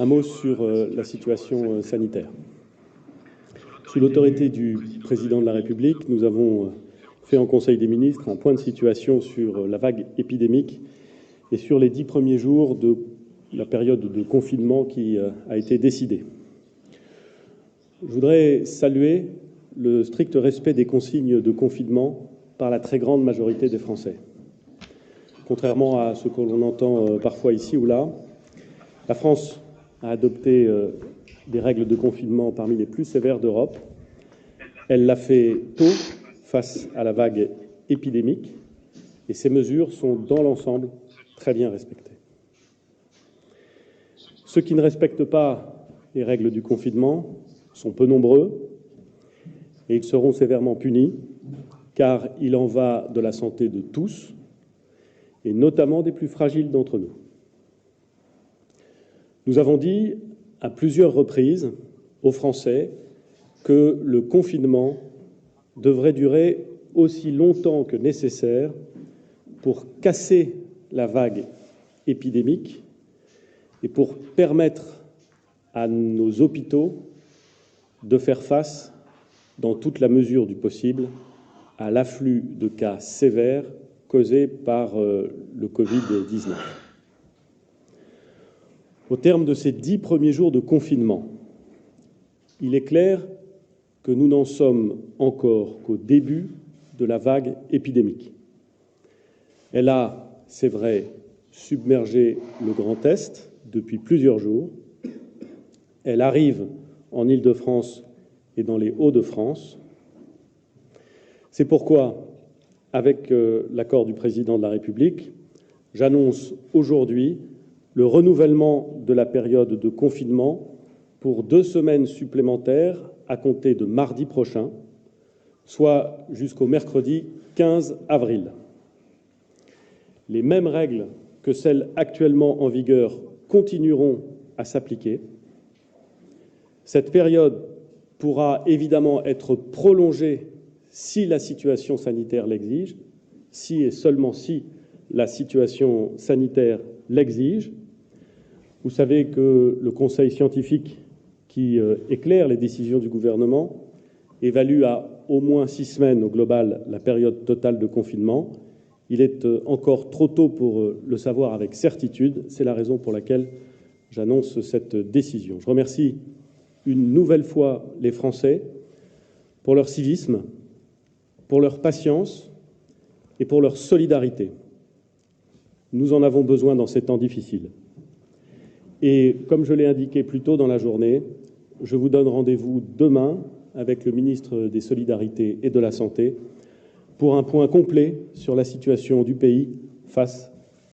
Un mot sur la situation sanitaire. Sous l'autorité du président de la République, nous avons fait en Conseil des ministres un point de situation sur la vague épidémique et sur les 10 premiers jours de la période de confinement qui a été décidée. Je voudrais saluer le strict respect des consignes de confinement par la très grande majorité des Français. Contrairement à ce que l'on entend parfois ici ou là, la France a adopté des règles de confinement parmi les plus sévères d'Europe. Elle l'a fait tôt face à la vague épidémique et ces mesures sont dans l'ensemble très bien respectées. Ceux qui ne respectent pas les règles du confinement sont peu nombreux et ils seront sévèrement punis car il en va de la santé de tous et notamment des plus fragiles d'entre nous. Nous avons dit à plusieurs reprises aux Français que le confinement devrait durer aussi longtemps que nécessaire pour casser la vague épidémique et pour permettre à nos hôpitaux de faire face, dans toute la mesure du possible, à l'afflux de cas sévères causés par le Covid-19. Au terme de ces 10 premiers jours de confinement, il est clair que nous n'en sommes encore qu'au début de la vague épidémique. Elle a, c'est vrai, submergé le Grand Est depuis plusieurs jours. Elle arrive en Île-de-France et dans les Hauts-de-France. C'est pourquoi, avec l'accord du président de la République, j'annonce aujourd'hui le renouvellement de la période de confinement pour 2 semaines supplémentaires à compter de mardi prochain, soit jusqu'au mercredi 15 avril. Les mêmes règles que celles actuellement en vigueur continueront à s'appliquer. Cette période pourra évidemment être prolongée si la situation sanitaire l'exige, si et seulement si la situation sanitaire l'exige. Vous savez que le Conseil scientifique qui éclaire les décisions du gouvernement évalue à au moins 6 semaines au global la période totale de confinement. Il est encore trop tôt pour le savoir avec certitude. C'est la raison pour laquelle j'annonce cette décision. Je remercie une nouvelle fois les Français pour leur civisme, pour leur patience et pour leur solidarité. Nous en avons besoin dans ces temps difficiles. Et comme je l'ai indiqué plus tôt dans la journée, je vous donne rendez-vous demain avec le ministre des Solidarités et de la Santé pour un point complet sur la situation du pays face